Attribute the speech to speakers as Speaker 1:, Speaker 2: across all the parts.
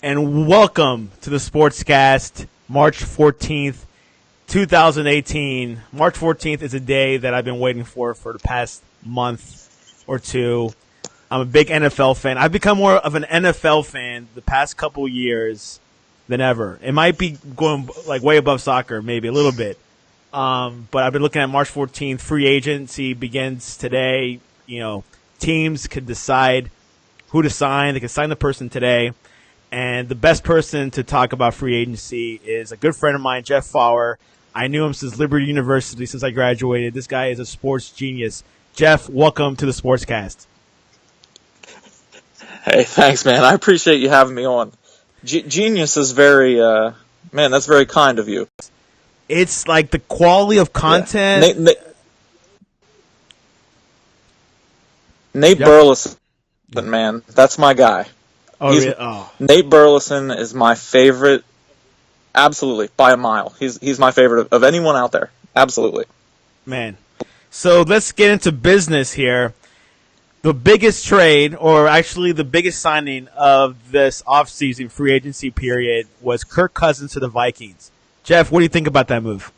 Speaker 1: and welcome to the Sportscast, March 14th, 2018. March 14th is a day that I've been waiting for the past month or two. I'm a big NFL fan. I've become more of an NFL fan the past couple years than ever. It might be going like way above soccer, maybe a little bit. But I've been looking at March 14th. Free agency begins today. Teams could decide who to sign. They can sign the person today. And the best person to talk about free agency is a good friend of mine, Jeff Fawver. I knew him since Liberty University, since I graduated. This guy is a sports genius. Jeff, welcome to the Sportscast.
Speaker 2: Hey, thanks, man. I appreciate you having me on. Genius is very, that's very kind of you.
Speaker 1: It's like the quality of content.
Speaker 2: Yeah. Nate Burleson, man, that's my guy.
Speaker 1: Oh, really? Oh.
Speaker 2: Nate Burleson is my favorite, absolutely, by a mile. He's my favorite of anyone out there, absolutely.
Speaker 1: Man, so let's get into business here. The biggest trade, or actually the biggest signing of this offseason free agency period was Kirk Cousins to the Vikings. Jeff, what do you think about that move?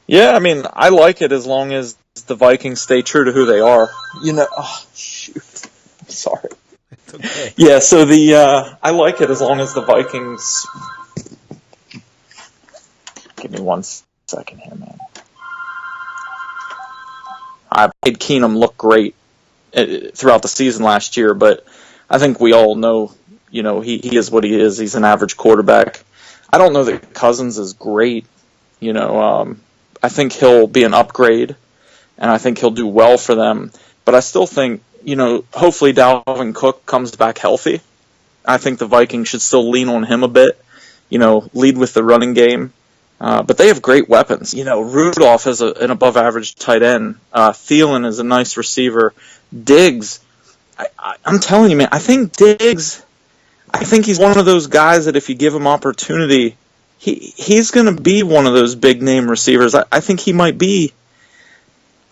Speaker 2: Yeah, I mean, I like it as long as the Vikings stay true to who they are. Sorry.
Speaker 1: It's okay.
Speaker 2: Yeah, so I like it as long as the Vikings. Give me 1 second here, man. I made Keenum look great throughout the season last year, but I think we all know, he is what he is. He's an average quarterback. I don't know that Cousins is great. I think he'll be an upgrade, and I think he'll do well for them. But I still think, hopefully Dalvin Cook comes back healthy. I think the Vikings should still lean on him a bit, lead with the running game. But they have great weapons. Rudolph is an above-average tight end. Thielen is a nice receiver. Diggs, I'm telling you, man, I think he's one of those guys that if you give him opportunity, he's going to be one of those big-name receivers. I think he might be,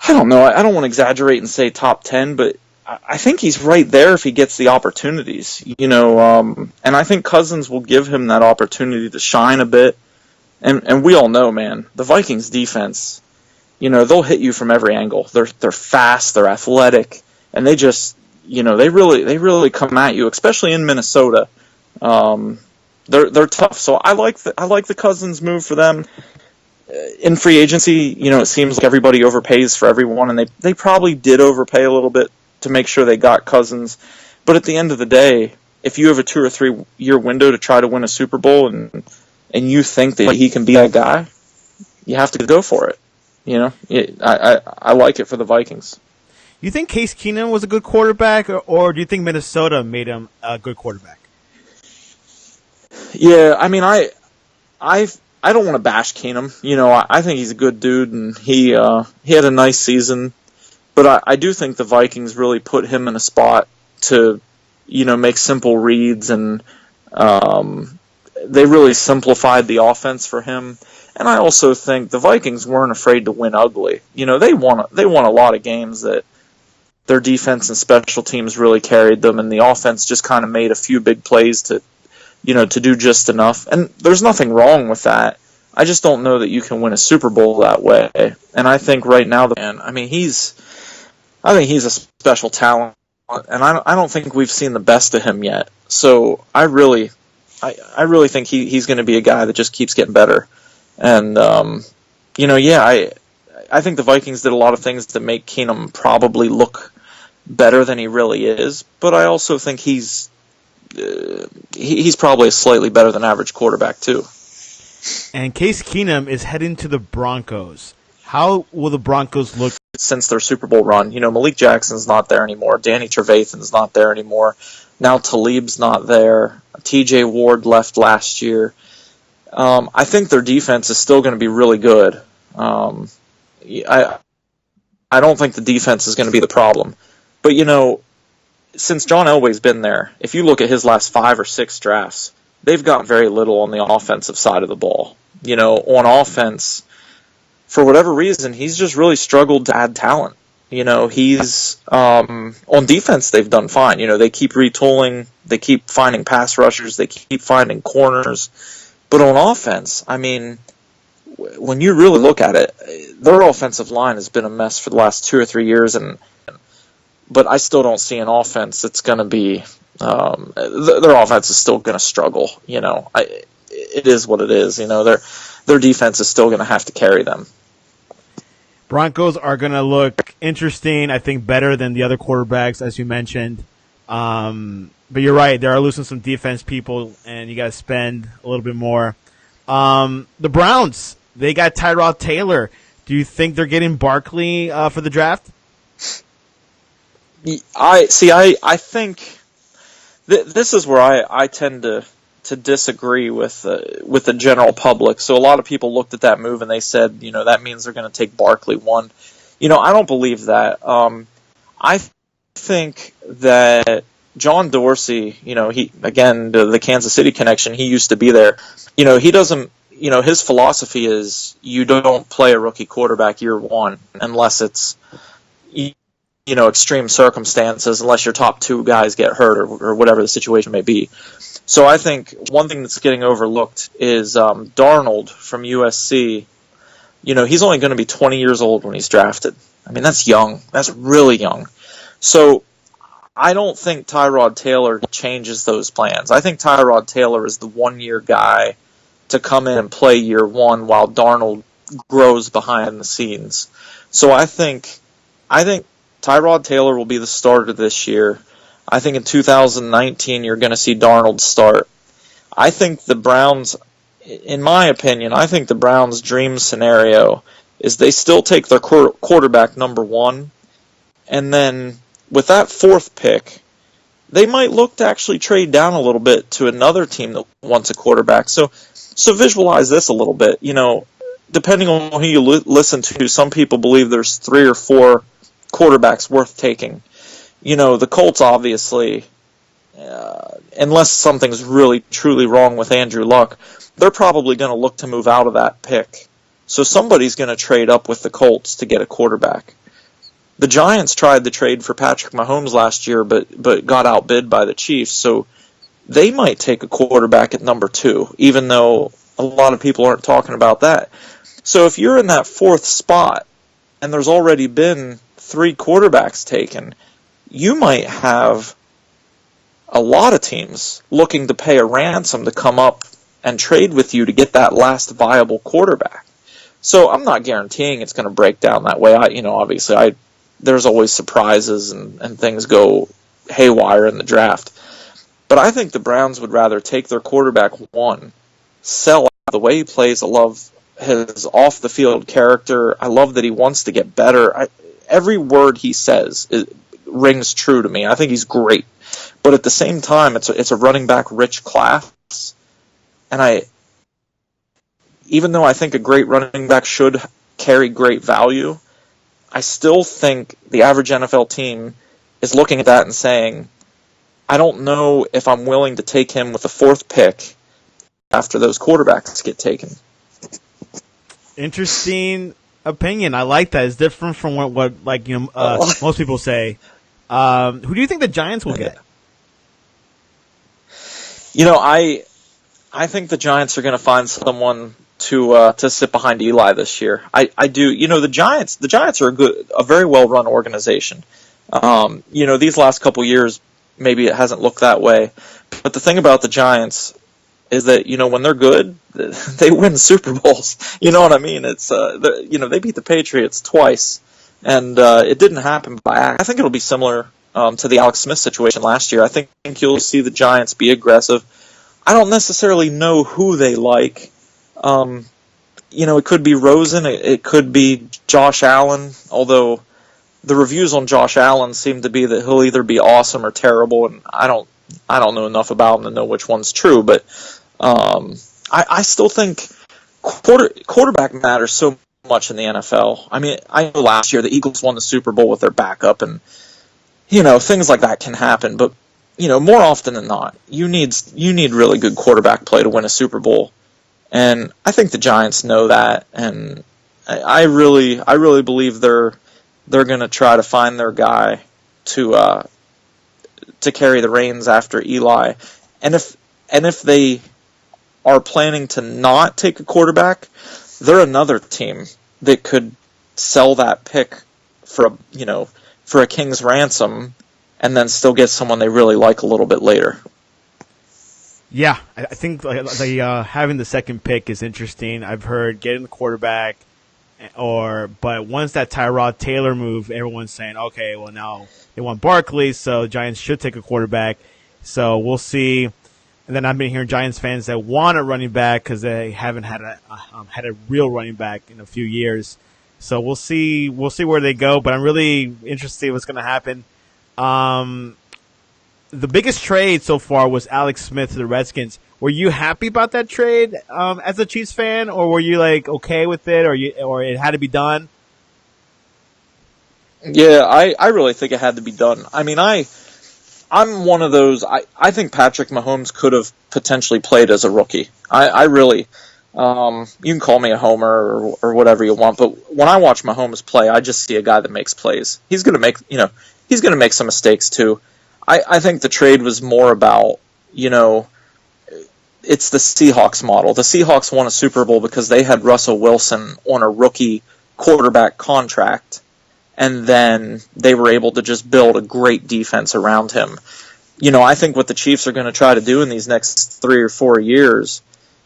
Speaker 2: I don't know, I don't want to exaggerate and say top 10, but I think he's right there if he gets the opportunities. And I think Cousins will give him that opportunity to shine a bit. And we all know, man, the Vikings defense, they'll hit you from every angle. They're fast, they're athletic, and they just, they really come at you, especially in Minnesota. They're tough. So I like the Cousins move for them. In free agency, it seems like everybody overpays for everyone, and they probably did overpay a little bit to make sure they got Cousins. But at the end of the day, if you have a 2 or 3 year window to try to win a Super Bowl and you think that he can be that guy, you have to go for it. I like it for the Vikings.
Speaker 1: You think Case Keenum was a good quarterback, or do you think Minnesota made him a good quarterback?
Speaker 2: Yeah, I mean, I don't want to bash Keenum. I think he's a good dude, and he had a nice season. But I do think the Vikings really put him in a spot to, make simple reads, and they really simplified the offense for him. And I also think the Vikings weren't afraid to win ugly. They won a lot of games that their defense and special teams really carried them, and the offense just kind of made a few big plays to do just enough. And there's nothing wrong with that. I just don't know that you can win a Super Bowl that way. And I think right now, he's a special talent, and I don't think we've seen the best of him yet. So I really think he's going to be a guy that just keeps getting better. And, I think the Vikings did a lot of things to make Keenum probably look better than he really is. But I also think he's probably a slightly better than average quarterback, too.
Speaker 1: And Case Keenum is heading to the Broncos. How will the Broncos look
Speaker 2: since their Super Bowl run? Malik Jackson's not there anymore. Danny Trevathan's not there anymore. Now Talib's not there. TJ Ward left last year. I think their defense is still going to be really good. I don't think the defense is going to be the problem. But, since John Elway's been there, if you look at his last 5 or 6 drafts, they've got very little on the offensive side of the ball. On offense, for whatever reason, he's just really struggled to add talent. He's on defense. They've done fine. They keep retooling. They keep finding pass rushers. They keep finding corners. But on offense, I mean, when you really look at it, their offensive line has been a mess for the last 2 or 3 years. But I still don't see an offense that's going to be. Their offense is still going to struggle. It is what it is. Their defense is still going to have to carry them.
Speaker 1: Broncos are going to look interesting, I think better than the other quarterbacks, as you mentioned. But you're right, they are losing some defense people, and you got to spend a little bit more. The Browns, they got Tyrod Taylor. Do you think they're getting Barkley for the draft?
Speaker 2: I think this is where I tend to disagree with the general public. So a lot of people looked at that move and they said, that means they're going to take Barkley 1. I don't believe that. I think that John Dorsey, the Kansas City connection, he used to be there. He doesn't, his philosophy is you don't play a rookie quarterback year 1 unless it's, extreme circumstances, unless your top 2 guys get hurt or whatever the situation may be. So I think one thing that's getting overlooked is Darnold from USC. He's only going to be 20 years old when he's drafted. I mean, that's young. That's really young. So I don't think Tyrod Taylor changes those plans. I think Tyrod Taylor is the 1-year guy to come in and play year 1 while Darnold grows behind the scenes. So I think Tyrod Taylor will be the starter this year. I think in 2019 you're going to see Darnold start. I think the Browns, in my opinion, the Browns' dream scenario is they still take their quarterback number 1, and then with that 4th pick, they might look to actually trade down a little bit to another team that wants a quarterback. So visualize this a little bit. Depending on who you listen to, some people believe there's 3 or 4 quarterbacks worth taking. The Colts, obviously, unless something's really, truly wrong with Andrew Luck, they're probably going to look to move out of that pick. So somebody's going to trade up with the Colts to get a quarterback. The Giants tried to trade for Patrick Mahomes last year, but got outbid by the Chiefs, so they might take a quarterback at number 2, even though a lot of people aren't talking about that. So if you're in that 4th spot, and there's already been 3 quarterbacks taken, you might have a lot of teams looking to pay a ransom to come up and trade with you to get that last viable quarterback. So I'm not guaranteeing it's going to break down that way. Obviously, there's always surprises and things go haywire in the draft. But I think the Browns would rather take their quarterback 1, sell out the way he plays. I love his off-the-field character. I love that he wants to get better. Every word he says rings true to me. I think he's great. But at the same time, it's a running back rich class. And even though I think a great running back should carry great value, I still think the average NFL team is looking at that and saying, I don't know if I'm willing to take him with the 4th pick after those quarterbacks get taken.
Speaker 1: Interesting opinion. I like that. It's different from what most people say. Who do you think the Giants will get?
Speaker 2: I think the Giants are going to find someone to sit behind Eli this year. I do. The Giants are a very well run organization. These last couple years, maybe it hasn't looked that way. But the thing about the Giants is that, when they're good, they win Super Bowls. You know what I mean? It's they beat the Patriots twice, and it didn't happen by accident. I think it'll be similar to the Alex Smith situation last year. I think you'll see the Giants be aggressive. I don't necessarily know who they like. It could be Rosen, it could be Josh Allen, although the reviews on Josh Allen seem to be that he'll either be awesome or terrible, and I don't know enough about him to know which one's true, but I still think quarterback matters so much in the NFL. I mean, I know last year the Eagles won the Super Bowl with their backup, and things like that can happen, but more often than not, you need really good quarterback play to win a Super Bowl. And I think the Giants know that, and I really believe they're they're going to try to find their guy to carry the reins after Eli. And if they are planning to not take a quarterback, they're another team that could sell that pick for a king's ransom and then still get someone they really like a little bit later.
Speaker 1: Yeah, I think having the second pick is interesting. I've heard getting the quarterback, but once that Tyrod Taylor move, everyone's saying, okay, well now they want Barkley, so Giants should take a quarterback. So we'll see. And then I've been hearing Giants fans that want a running back because they haven't had a real running back in a few years. So we'll see where they go. But I'm really interested in what's going to happen. The biggest trade so far was Alex Smith to the Redskins. Were you happy about that trade as a Chiefs fan, or were you like okay with it, or it had to be done?
Speaker 2: Yeah, I really think it had to be done. I mean, I'm one of those. I think Patrick Mahomes could have potentially played as a rookie. I really. You can call me a homer or whatever you want, but when I watch Mahomes play, I just see a guy that makes plays. He's going to make some mistakes too. I think the trade was more about, it's the Seahawks model. The Seahawks won a Super Bowl because they had Russell Wilson on a rookie quarterback contract, and then they were able to just build a great defense around him. I think what the Chiefs are going to try to do in these next 3 or 4 years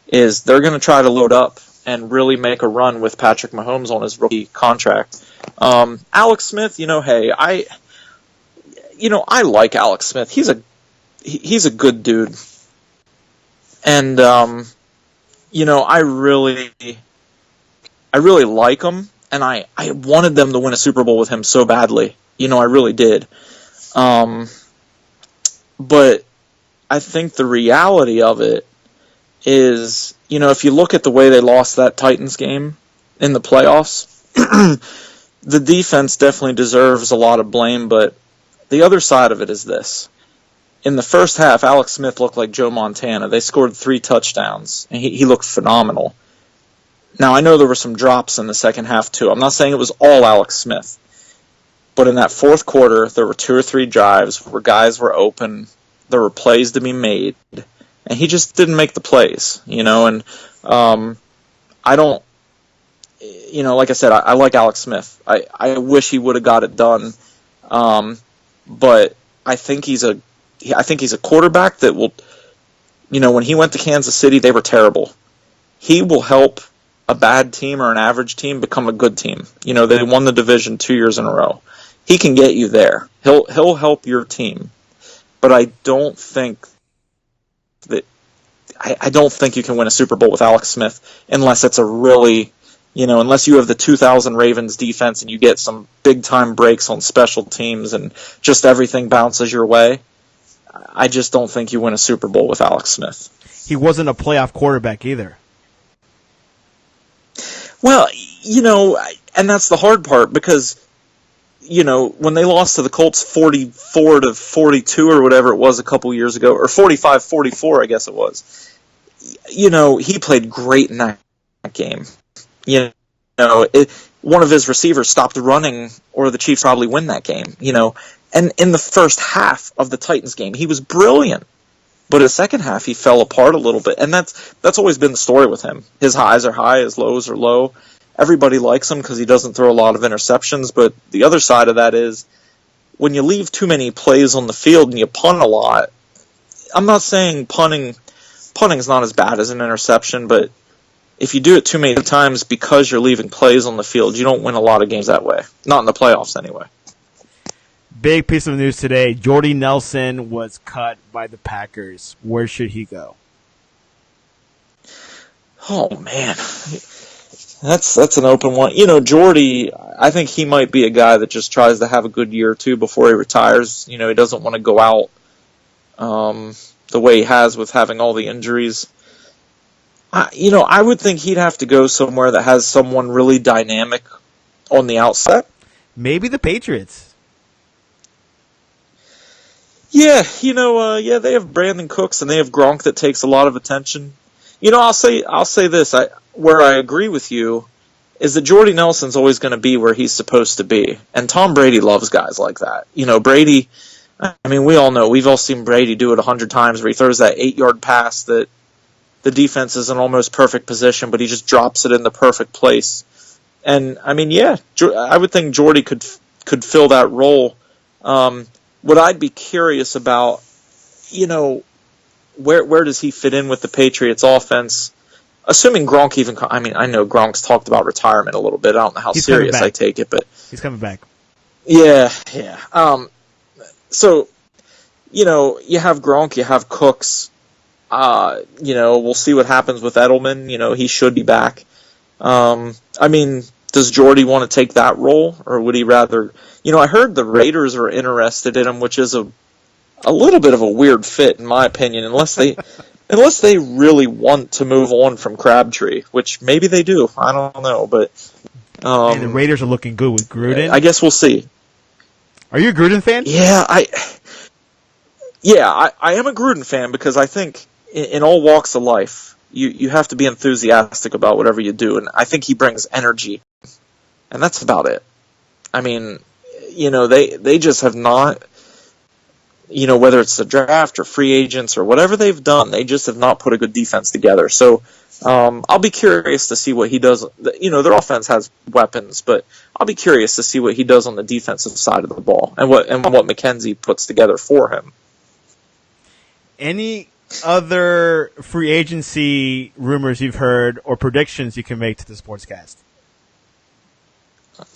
Speaker 2: is they're going to try to load up and really make a run with Patrick Mahomes on his rookie contract. Alex Smith, I like Alex Smith. He's a good dude. And, I really like him, and I wanted them to win a Super Bowl with him so badly. I really did. But I think the reality of it is, if you look at the way they lost that Titans game in the playoffs, the defense definitely deserves a lot of blame, but the other side of it is this. In the first half, Alex Smith looked like Joe Montana. They scored 3 touchdowns, and he looked phenomenal. Now, I know there were some drops in the second half, too. I'm not saying it was all Alex Smith. But in that fourth quarter, there were 2 or 3 drives where guys were open. There were plays to be made. And he just didn't make the plays, and I don't, like I said, I like Alex Smith. I wish he would have got it done. But I think he's a quarterback that will, when he went to Kansas City, they were terrible. He will help a bad team or an average team become a good team. They won the division 2 years in a row. He can get you there. He'll help your team. But I don't think you can win a Super Bowl with Alex Smith unless it's a really, unless you have the 2000 Ravens defense and you get some big-time breaks on special teams and just everything bounces your way. I just don't think you win a Super Bowl with Alex Smith.
Speaker 1: He wasn't a playoff quarterback either.
Speaker 2: Well, and that's the hard part because, when they lost to the Colts 44-42 or whatever it was a couple years ago, or 45-44, I guess it was, he played great in that game. One of his receivers stopped running, or the Chiefs probably win that game, And in the first half of the Titans game, he was brilliant. But in the second half, he fell apart a little bit. And that's always been the story with him. His highs are high, his lows are low. Everybody likes him because he doesn't throw a lot of interceptions. But the other side of that is, when you leave too many plays on the field and you punt a lot, I'm not saying punting is not as bad as an interception, but if you do it too many times because you're leaving plays on the field, you don't win a lot of games that way. Not in the playoffs, anyway.
Speaker 1: Big piece of news today. Jordy Nelson was cut by the Packers. Where should he go?
Speaker 2: Oh, man. That's an open one. Jordy, I think he might be a guy that just tries to have a good year or two before he retires. He doesn't want to go out the way he has with having all the injuries. I would think he'd have to go somewhere that has someone really dynamic on the outset.
Speaker 1: Maybe the Patriots.
Speaker 2: Yeah, they have Brandon Cooks and they have Gronk that takes a lot of attention. I'll say this, where I agree with you is that Jordy Nelson's always going to be where he's supposed to be. And Tom Brady loves guys like that. Brady, I mean, we all know, we've all seen Brady do it 100 times where he throws that 8-yard pass that the defense is in almost perfect position, but he just drops it in the perfect place. And, I mean, yeah, I would think Jordy could fill that role. What I'd be curious about, where does he fit in with the Patriots offense? Assuming Gronk I know Gronk's talked about retirement a little bit. I don't know how serious I take it, but
Speaker 1: he's coming back.
Speaker 2: Yeah. So, you have Gronk, you have Cooks. We'll see what happens with Edelman. He should be back. I mean, does Jordy want to take that role, or would he rather? I heard the Raiders are interested in him, which is a little bit of a weird fit, in my opinion, unless they really want to move on from Crabtree, which maybe they do. I don't know, but
Speaker 1: the Raiders are looking good with Gruden.
Speaker 2: I guess we'll see.
Speaker 1: Are you a Gruden fan?
Speaker 2: Yeah, I am a Gruden fan because I think in all walks of life, you have to be enthusiastic about whatever you do, and I think he brings energy, and that's about it. I mean, they just have not, whether it's the draft or free agents or whatever they've done, they just have not put a good defense together. So I'll be curious to see what he does. Their offense has weapons, but I'll be curious to see what he does on the defensive side of the ball and what McKenzie puts together for him.
Speaker 1: Any other free agency rumors you've heard or predictions you can make to the Sportscast?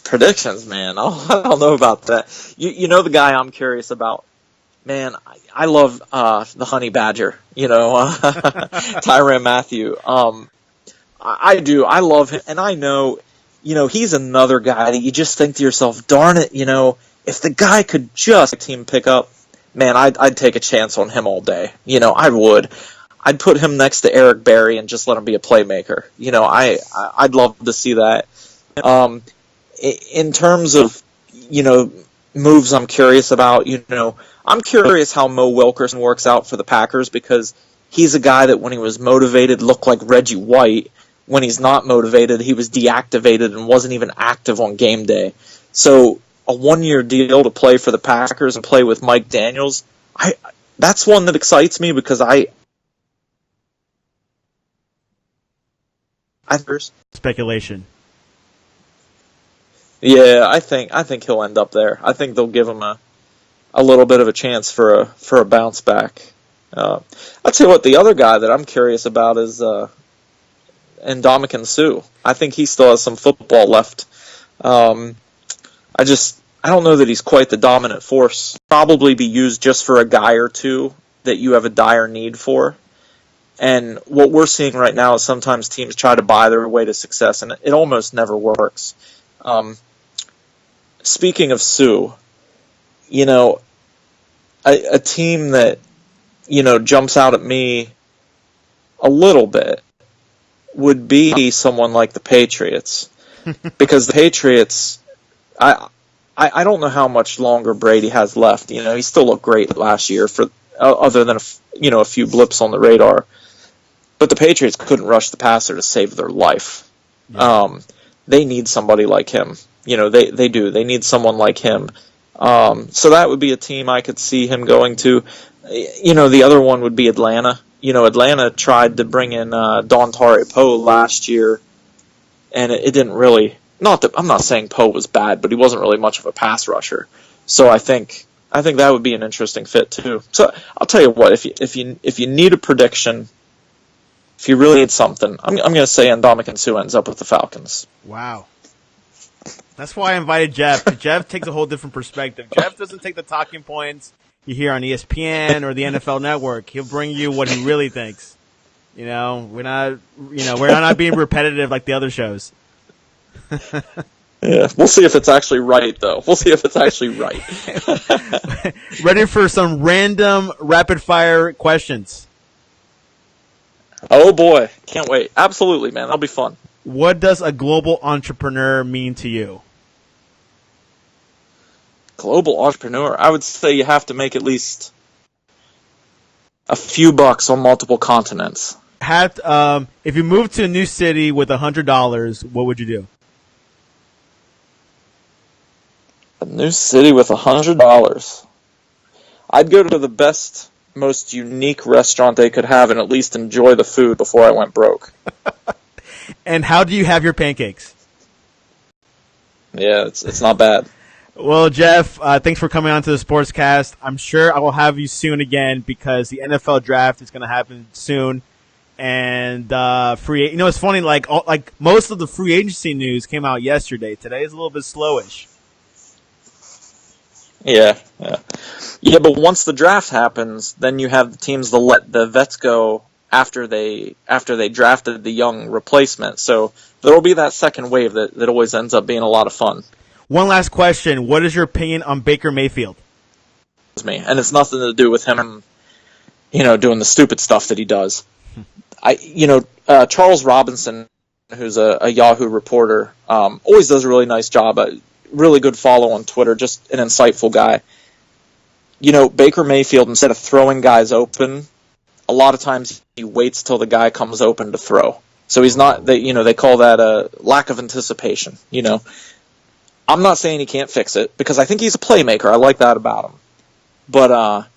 Speaker 2: Predictions, man. I don't know about that. The guy I'm curious about. Man, I love the Honey Badger, Tyrann Mathieu. I do. I love him, and I know, he's another guy that you just think to yourself, darn it, if the guy could just team pick up, man, I'd take a chance on him all day. I would. I'd put him next to Eric Berry and just let him be a playmaker. I'd love to see that. In terms of, moves I'm curious about, I'm curious how Mo Wilkerson works out for the Packers because he's a guy that when he was motivated looked like Reggie White. When he's not motivated, he was deactivated and wasn't even active on game day. So a 1-year deal to play for the Packers and play with Mike Daniels, that's one that excites me because
Speaker 1: speculation.
Speaker 2: Yeah, I think he'll end up there. I think they'll give him a little bit of a chance for a bounce back. I'll tell you what, the other guy that I'm curious about is Ndamukong Suh. I think he still has some football left. I don't know that he's quite the dominant force. Probably be used just for a guy or two that you have a dire need for. And what we're seeing right now is sometimes teams try to buy their way to success, and it almost never works. Speaking of Suh, a team that, jumps out at me a little bit would be someone like the Patriots. Because the Patriots, I don't know how much longer Brady has left. He still looked great last year other than a few blips on the radar. But the Patriots couldn't rush the passer to save their life. Yeah. They need somebody like him. They do. They need someone like him. So that would be a team I could see him going to. The other one would be Atlanta. Atlanta tried to bring in Dontari Poe last year, and it didn't really. I'm not saying Poe was bad, but he wasn't really much of a pass rusher. So I think that would be an interesting fit too. So I'll tell you what, if you need a prediction, if you really need something, I'm going to say Ndamukong Suh ends up with the Falcons.
Speaker 1: Wow. That's why I invited Jeff. Jeff takes a whole different perspective. Jeff doesn't take the talking points you hear on ESPN or the NFL Network. He'll bring you what he really thinks. We're not being repetitive like the other shows.
Speaker 2: Yeah, we'll see if it's actually right, though. We'll see if it's actually right.
Speaker 1: Ready for some random rapid-fire questions?
Speaker 2: Oh, boy. Can't wait. Absolutely, man. That'll be fun.
Speaker 1: What does a global entrepreneur mean to you?
Speaker 2: Global entrepreneur? I would say you have to make at least a few bucks on multiple continents.
Speaker 1: If you moved to a new city with $100, what would you do?
Speaker 2: A new city with $100. I'd go to the best, most unique restaurant they could have and at least enjoy the food before I went broke.
Speaker 1: And how do you have your pancakes?
Speaker 2: Yeah, it's not bad.
Speaker 1: Well, Jeff, thanks for coming on to the Sportscast. I'm sure I will have you soon again because the NFL draft is going to happen soon. And it's funny, like most of the free agency news came out yesterday. Today is a little bit slowish.
Speaker 2: Yeah. But once the draft happens, then you have the teams that let the vets go after they drafted the young replacement. So there will be that second wave that always ends up being a lot of fun.
Speaker 1: One last question. What is your opinion on Baker Mayfield?
Speaker 2: And it's nothing to do with him, doing the stupid stuff that he does. Charles Robinson, who's a Yahoo reporter, always does a really nice job. Really good follow on Twitter, just an insightful guy. Baker Mayfield, instead of throwing guys open, a lot of times he waits till the guy comes open to throw. So he's not, they call that a lack of anticipation, I'm not saying he can't fix it, because I think he's a playmaker. I like that about him. But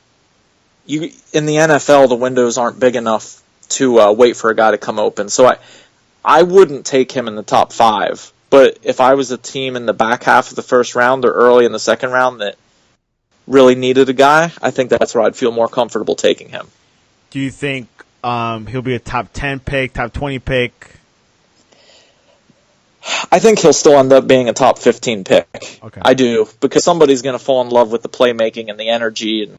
Speaker 2: in the NFL, the windows aren't big enough to wait for a guy to come open. So I wouldn't take him in the top 5. But if I was a team in the back half of the first round or early in the second round that really needed a guy, I think that's where I'd feel more comfortable taking him.
Speaker 1: Do you think he'll be a top 10 pick, top 20 pick?
Speaker 2: I think he'll still end up being a top 15 pick.
Speaker 1: Okay.
Speaker 2: I do, because somebody's going to fall in love with the playmaking and the energy and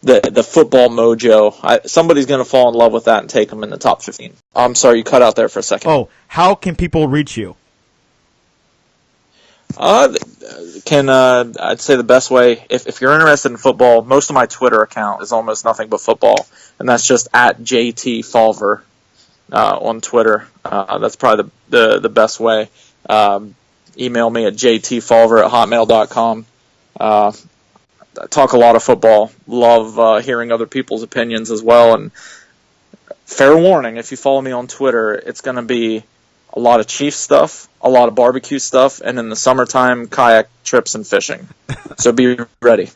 Speaker 2: the football mojo. Somebody's going to fall in love with that and take him in the top 15. I'm sorry, you cut out there for a second.
Speaker 1: Oh, how can people reach you?
Speaker 2: I'd say the best way, if you're interested in football, most of my Twitter account is almost nothing but football, and that's just at JT Fawver on Twitter. That's probably the best way. Email me at jtfawver@hotmail.com. I talk a lot of football. Love hearing other people's opinions as well. And fair warning, if you follow me on Twitter, it's going to be a lot of Chiefs stuff, a lot of barbecue stuff, and in the summertime, kayak trips and fishing. So be ready.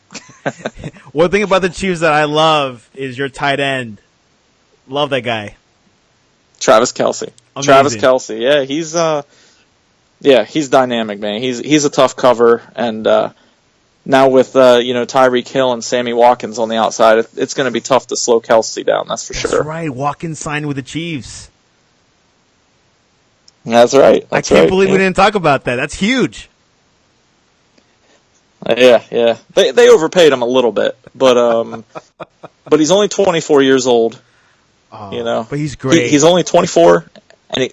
Speaker 1: One thing about the Chiefs that I love is your tight end. Love that guy.
Speaker 2: Travis Kelce.
Speaker 1: Amazing.
Speaker 2: Travis Kelce. Yeah, he's dynamic, man. He's a tough cover, and now with Tyreek Hill and Sammy Watkins on the outside, it's going to be tough to slow Kelce down. That's for sure.
Speaker 1: That's right. Watkins signed with the Chiefs.
Speaker 2: That's right.
Speaker 1: I can't believe we didn't talk about that. That's huge.
Speaker 2: Yeah. They overpaid him a little bit, but he's only 24 years old.
Speaker 1: But he's great.
Speaker 2: He's only 24, and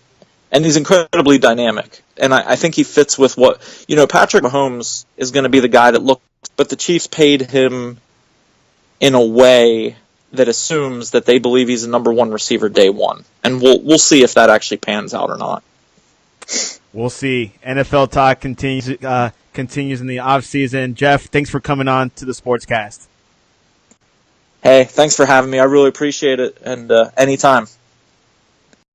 Speaker 2: he's incredibly dynamic. And I think he fits with what Patrick Mahomes is going to be the guy that looks. But the Chiefs paid him in a way that assumes that they believe he's a number one receiver day one, and we'll see if that actually pans out or not.
Speaker 1: We'll see. NFL talk continues in the offseason. Jeff, thanks for coming on to the Sportscast.
Speaker 2: Hey, thanks for having me. I really appreciate it, and anytime.